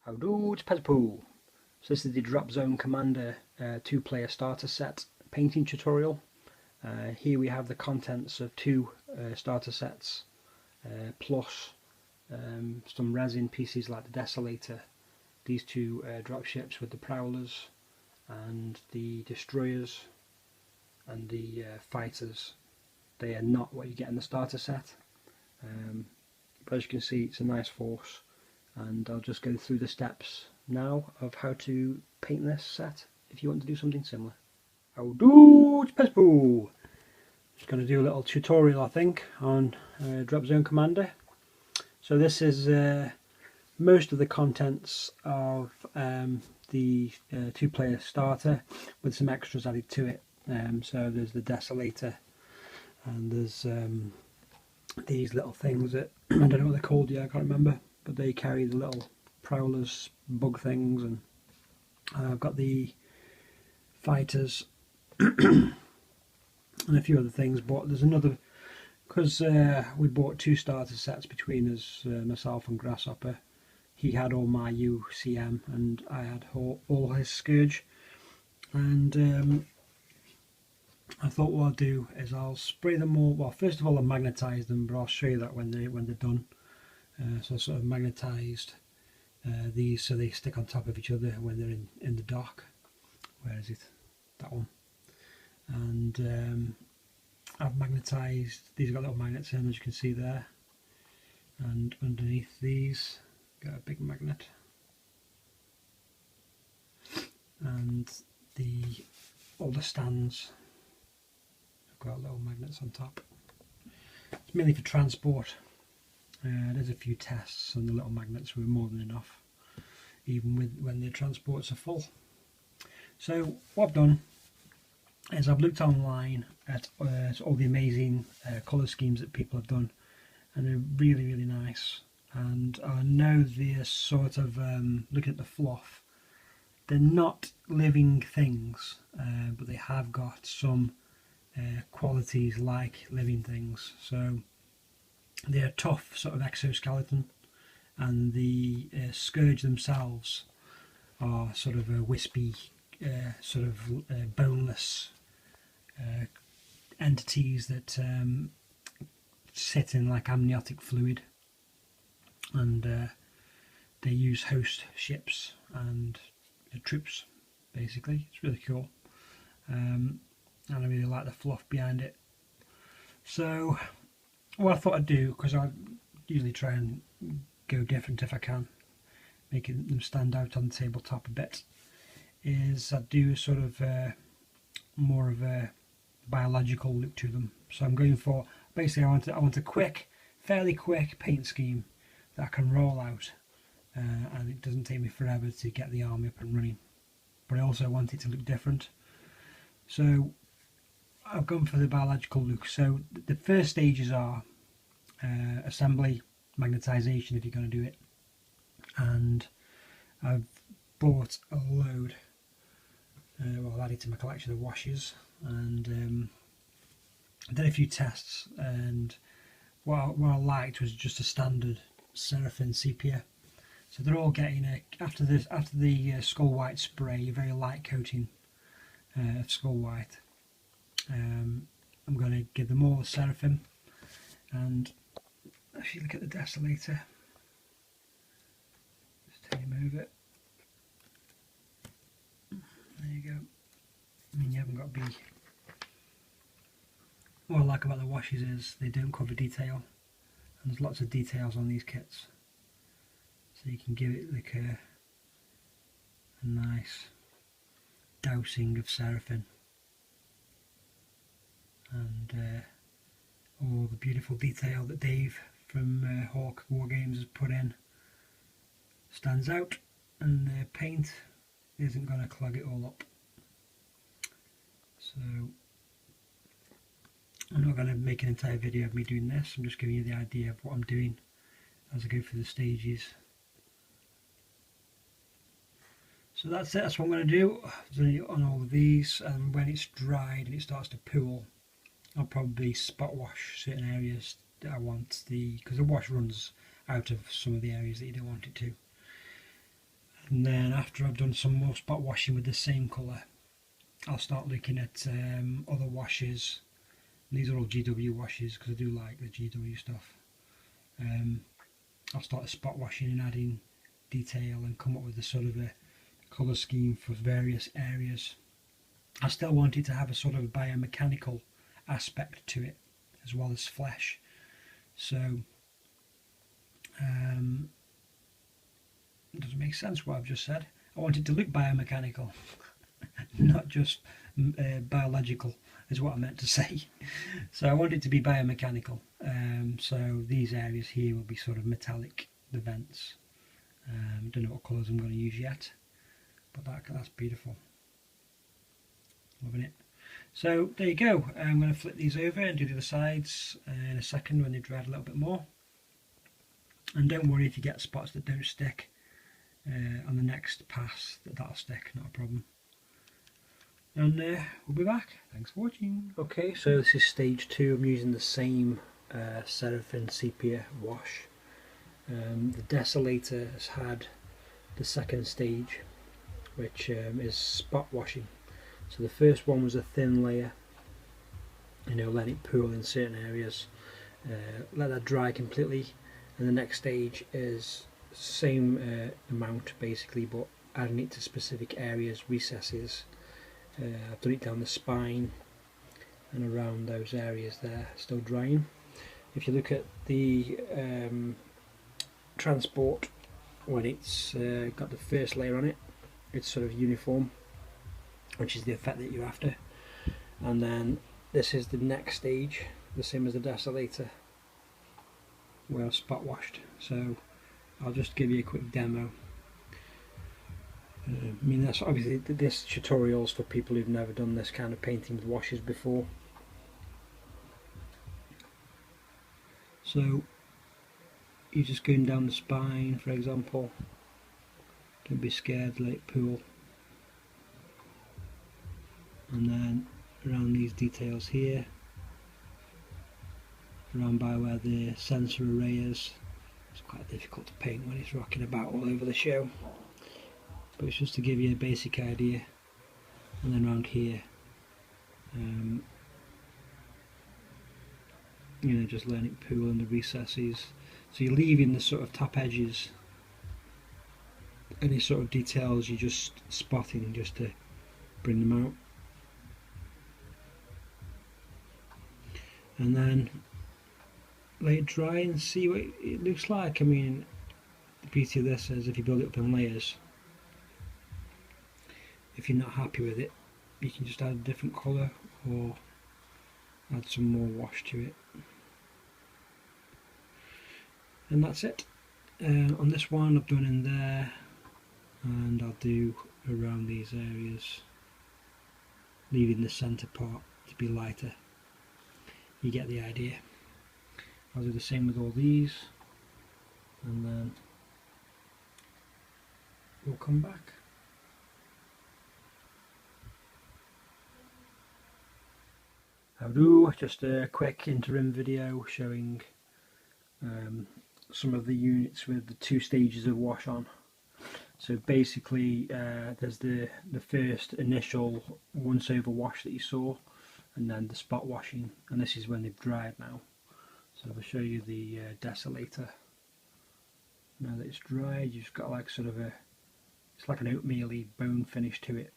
How do, it's Pezzapaint. So this is the Drop Zone Commander 2-player starter set painting tutorial. Here we have the contents of two starter sets plus some resin pieces like the Desolator, these two dropships with the Prowlers and the Destroyers and the Fighters. They are not what you get in the starter set, but as you can see it's a nice force, and I'll just go through the steps now of how to paint this set if you want to do something similar. How do, it's Pezzapaint. Just going to do a little tutorial I think on Drop Zone Commander. So this is most of the contents of the two-player starter with some extras added to it. So there's the Desolator, and there's these little things that I don't know what they're called yet, I can't remember, but they carry the little Prowlers bug things, and I've got the Fighters and a few other things, but there's another, because we bought two starter sets between us, myself and Grasshopper. He had all my UCM and I had all his Scourge, and I thought what I'll do is I'll spray them all. Well, first of all I'll magnetise them, but I'll show you that when they're done. So I sort of magnetised these so they stick on top of each other when they're in the dock. Where is it? That one. And I've magnetised, these have got little magnets in, as you can see there, and underneath these got a big magnet, and all the stands have got little magnets on top. It's mainly for transport. There's a few tests and the little magnets were more than enough, even when the transports are full. So what I've done is I've looked online at all the amazing colour schemes that people have done, and they're really nice. And I know they're sort of, looking at the fluff, they're not living things, but they have got some qualities like living things. So they're a tough sort of exoskeleton, and the Scourge themselves are sort of a wispy, sort of boneless entities that sit in like amniotic fluid, and they use host ships and troops basically. It's really cool, and I really like the fluff behind it. So what I thought I'd do, because I usually try and go different if I can, making them stand out on the tabletop a bit, is I'd do sort of more of a biological look to them. So I'm going for, basically I want a quick, fairly quick paint scheme that I can roll out, and it doesn't take me forever to get the army up and running, but I also want it to look different. So I've gone for the biological look. So the first stages are assembly, magnetisation if you're going to do it, and I've bought a load, well, I've added to my collection of washes, and I did a few tests, and what I liked was just a standard Seraphin Sepia. So they're all getting after the skull white spray, a very light coating of skull white. I'm going to give them all a Seraphin, and if you look at the Desolator, just take him over. There you go. I mean, you haven't got to be. What I like about the washes is they don't cover detail, and there's lots of details on these kits, so you can give it like a nice dousing of Seraphin, and all the beautiful detail that Dave from Hawk Wargames has put in stands out, and the paint isn't going to clog it all up. So I'm not going to make an entire video of me doing this, I'm just giving you the idea of what I'm doing as I go through the stages. So that's it, that's what I'm going to do on all of these, and when it's dried and it starts to pool, I'll probably spot wash certain areas that I want, because the wash runs out of some of the areas that you don't want it to. And then after I've done some more spot washing with the same colour, I'll start looking at other washes. These are all GW washes because I do like the GW stuff. I'll start spot washing and adding detail and come up with a sort of a colour scheme for various areas. I still want it to have a sort of biomechanical aspect to it as well as flesh. So it doesn't make sense what I've just said. I want it to look biomechanical, not just biological is what I meant to say. So I want it to be biomechanical. So these areas here will be sort of metallic, the vents. Don't know what colours I'm going to use yet, but that's beautiful. Loving it. So there you go. I'm going to flip these over and do the other sides in a second when they've dried a little bit more. And don't worry if you get spots that don't stick. On the next pass that'll stick, not a problem. And we'll be back. Thanks for watching. Okay, so this is stage 2. I'm using the same Seraphin Sepia wash. The Desolator has had the second stage, which is spot washing. So the first one was a thin layer, let it pool in certain areas, let that dry completely, and the next stage is same amount basically, but adding it to specific areas, recesses. I've done it down the spine and around those areas there, still drying. If you look at the transport, when it's got the first layer on it, it's sort of uniform, which is the effect that you're after. And then this is the next stage, the same as the Desolator, where I've spot washed. So I'll just give you a quick demo. That's obviously, this tutorial's for people who've never done this kind of painting with washes before. So you're just going down the spine, for example. Don't be scared, let it pool. And then around these details here, around by where the sensor array is. It's quite difficult to paint when it's rocking about all over the show, but it's just to give you a basic idea. And then around here, just letting it pool in the recesses. So you're leaving the sort of top edges, any sort of details you're just spotting just to bring them out. And then let it dry and see what it looks like. The beauty of this is if you build it up in layers, if you're not happy with it, you can just add a different colour or add some more wash to it. And that's it. On this one I've done in there, and I'll do around these areas, leaving the centre part to be lighter. You get the idea. I'll do the same with all these, and then we'll come back. I'll do just a quick interim video showing some of the units with the 2 stages of wash on. So basically there's the first initial once over wash that you saw, and then the spot washing, and this is when they've dried now. So I'll show you the Desolator. Now that it's dried, you've got like sort of it's like an oatmeal-y bone finish to it,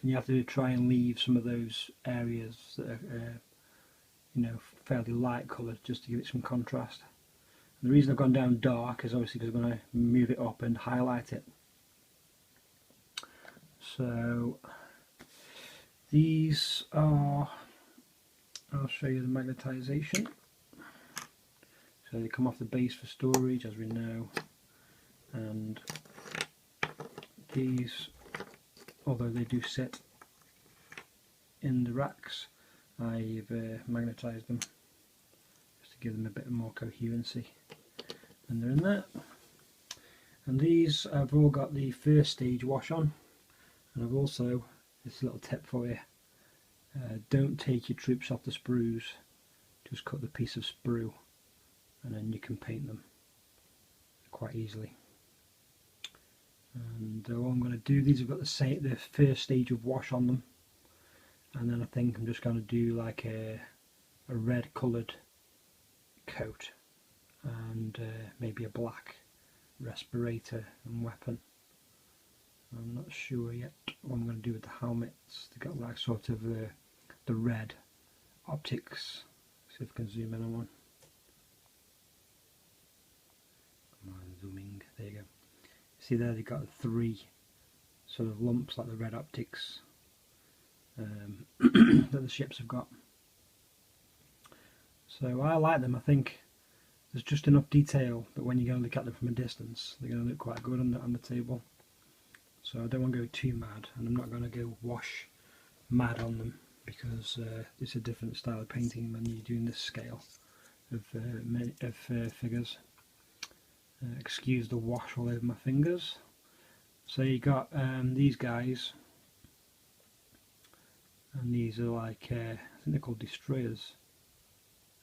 and you have to try and leave some of those areas that are fairly light coloured, just to give it some contrast. And the reason I've gone down dark is obviously because I'm going to move it up and highlight it. So these are, I'll show you the magnetisation. So they come off the base for storage, as we know, and these, although they do sit in the racks, I've magnetised them just to give them a bit more coherency, and they're in there. And these I've all got the first stage wash on, and I've also, this little tip for you, don't take your troops off the sprues, just cut the piece of sprue and then you can paint them quite easily. And And all I'm going to do, these have got the first stage of wash on them, and then I think I'm just going to do like a red coloured coat and maybe a black respirator and weapon. I'm not sure yet what I'm going to do with the helmets. They've got like sort of the red optics. See if I can zoom in on one. Come on, zooming. There you go. See there, they've got 3 sort of lumps like the red optics that the ships have got. So I like them. I think there's just enough detail that when you go look at them from a distance, they're going to look quite good on the table. So I don't want to go too mad, and I'm not going to go wash mad on them, because it's a different style of painting when you're doing this scale of figures. Excuse the wash all over my fingers. So you got these guys, and these are like, I think they're called destroyers,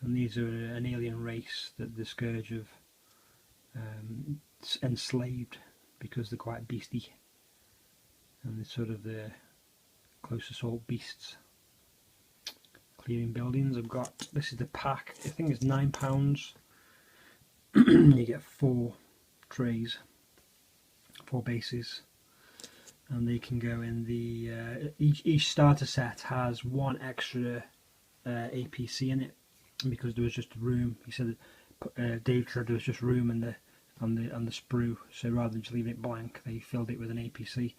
and these are an alien race that the Scourge have enslaved because they're quite beastie, and they're sort of the close assault beasts. Clearing buildings. I've got, this is the pack, I think it's £9. You get 4 trays, 4 bases, and they can go in the each starter set has 1 extra APC in it, because there was just room. He said that Dave said there was just room in the on the sprue, so rather than just leaving it blank, they filled it with an APC,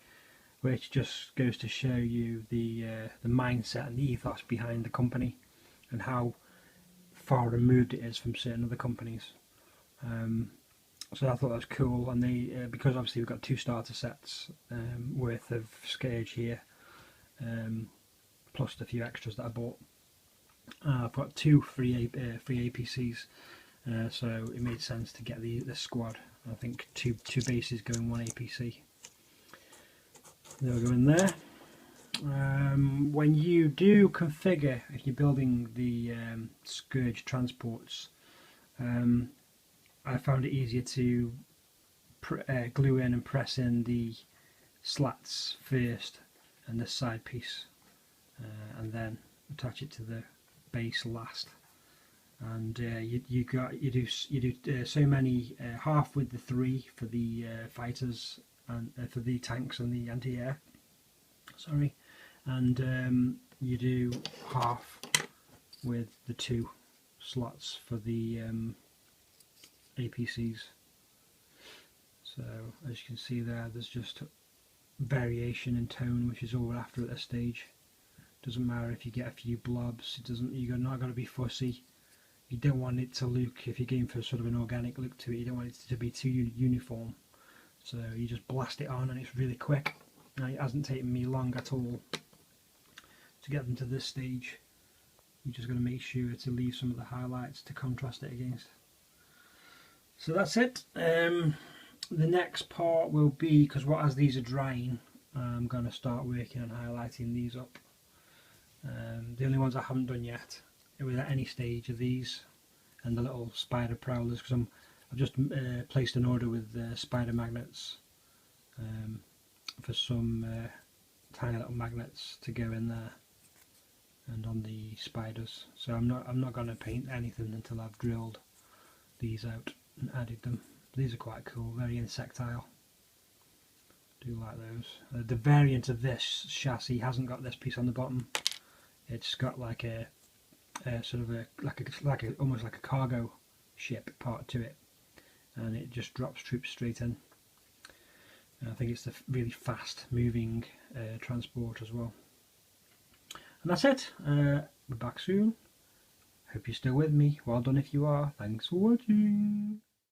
which just goes to show you the mindset and the ethos behind the company and how far removed it is from certain other companies. So I thought that was cool, and they because obviously we've got 2 starter sets worth of Scourge here, plus a few extras that I bought. I've got 2 free APCs, so it made sense to get the squad. I think two bases go in 1 APC. They'll go in there. When you do configure, if you're building the Scourge transports, I found it easier to glue in and press in the slats first and the side piece, and then attach it to the base last. And you do so many, half with the 3 for the fighters and for the tanks and the anti-air. Sorry, and you do half with the 2 slots for the APCs. So as you can see there's just variation in tone, which is all we're after at this stage. Doesn't matter if you get a few blobs. It doesn't. You're not going to be fussy. You don't want it to look, if you're going for sort of an organic look to it, you don't want it to be too uniform. So you just blast it on, and it's really quick. Now, it hasn't taken me long at all to get them to this stage. You're just going to make sure to leave some of the highlights to contrast it against. So that's it. The next part will be, because as these are drying, I'm going to start working on highlighting these up. The only ones I haven't done yet at any stage are these and the little spider prowlers, because I've just placed an order with spider magnets for some tiny little magnets to go in there and on the spiders. So I'm not going to paint anything until I've drilled these out and added them. These are quite cool, very insectile. Do like those. The variant of this chassis hasn't got this piece on the bottom. It's got like a sort of almost like a cargo ship part to it, and it just drops troops straight in. And I think it's the really fast moving transport as well. And that's it. We're back soon. Hope you're still with me. Well done if you are. Thanks for watching.